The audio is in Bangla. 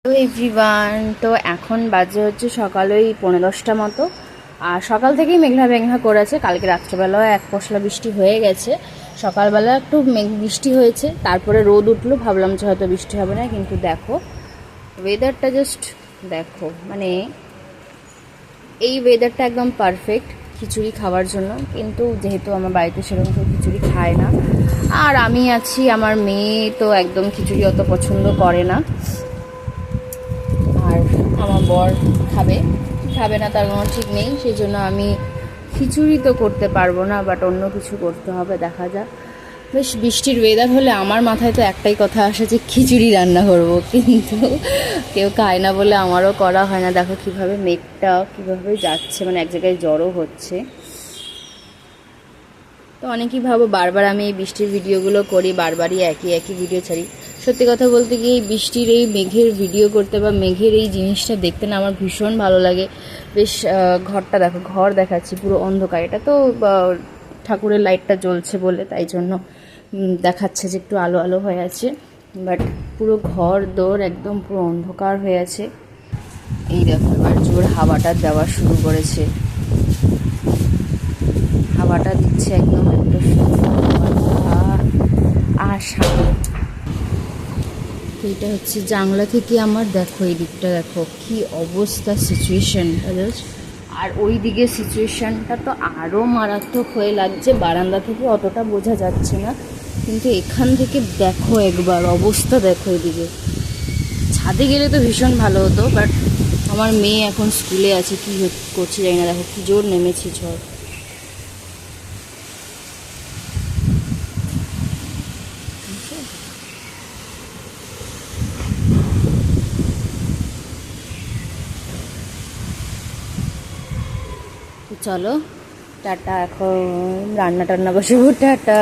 হ্যালো এভরিওয়ান, তো এখন বাজে হচ্ছে সকাল ওই 10:30 মতো। আর সকাল থেকেই মেঘলা মেঘলা করেছে। কালকে রাত্রেবেলাও এক পশলা বৃষ্টি হয়ে গেছে। সকালবেলা একটু বৃষ্টি হয়েছে, তারপরে রোদ উঠলো, ভাবলাম যে হয়তো বৃষ্টি হবে না, কিন্তু দেখো ওয়েদারটা জাস্ট দেখো, মানে এই ওয়েদারটা একদম পারফেক্ট খিচুড়ি খাওয়ার জন্য। কিন্তু যেহেতু আমার বাড়িতে সেরকম কেউ খিচুড়ি খায় না, আর আমি আছি, আমার মেয়ে তো একদম খিচুড়ি অত পছন্দ করে না, আর আমার বর খাবে খাবে না তার কোনো ঠিক নেই। সেই জন্য আমি খিচুড়ি তো করতে পারবো না, বাট অন্য কিছু করতে হবে, দেখা যাক। বেশ বৃষ্টির ওয়েদার হলে আমার মাথায় তো একটাই কথা আসে যে খিচুড়ি রান্না করবো, কিন্তু কেউ খায় না বলে আমারও করা হয় না। দেখো কীভাবে মেঘটা কীভাবে যাচ্ছে, মানে এক জায়গায় জড়ো হচ্ছে। তো অনেকেই ভাবো বারবার আমি এই বৃষ্টির ভিডিওগুলো করি, বারবারই একই একই ভিডিও ছাড়ি। সত্যি কথা বলতে গিয়ে এই বৃষ্টির এই মেঘের ভিডিও করতে বা মেঘের এই জিনিসটা দেখতে না আমার ভীষণ ভালো লাগে। বেশ ঘরটা দেখো, ঘর দেখাচ্ছি পুরো অন্ধকার, এটা তো ঠাকুরের লাইটটা জ্বলছে বলে তাই জন্য দেখাচ্ছে যে একটু আলো আলো হয়ে আছে, বাট পুরো ঘর দোর একদম পুরো অন্ধকার হয়ে আছে। এই দেখো এবার জোর হাওয়াটা দেওয়া শুরু করেছে, হাওয়াটা দিচ্ছে একদম একটা এইটা হচ্ছে জানলা থেকে আমার, দেখো এই দিকটা দেখো কি অবস্থা, সিচুয়েশনটা জাস্ট। আর ওই দিকে সিচুয়েশনটা তো আরও মারাত্মক হয়ে লাগছে, বারান্দা থেকে অতটা বোঝা যাচ্ছে না, কিন্তু এখান থেকে দেখো একবার অবস্থা দেখো এদিকে। ছাদে গেলে তো ভীষণ ভালো হতো, বাট আমার মেয়ে এখন স্কুলে আছে, কী করছে জানি না। দেখো কি জোর নেমেছে ঝড়। চলো টাটা, এখন রান্না টান্না বসে টাটা।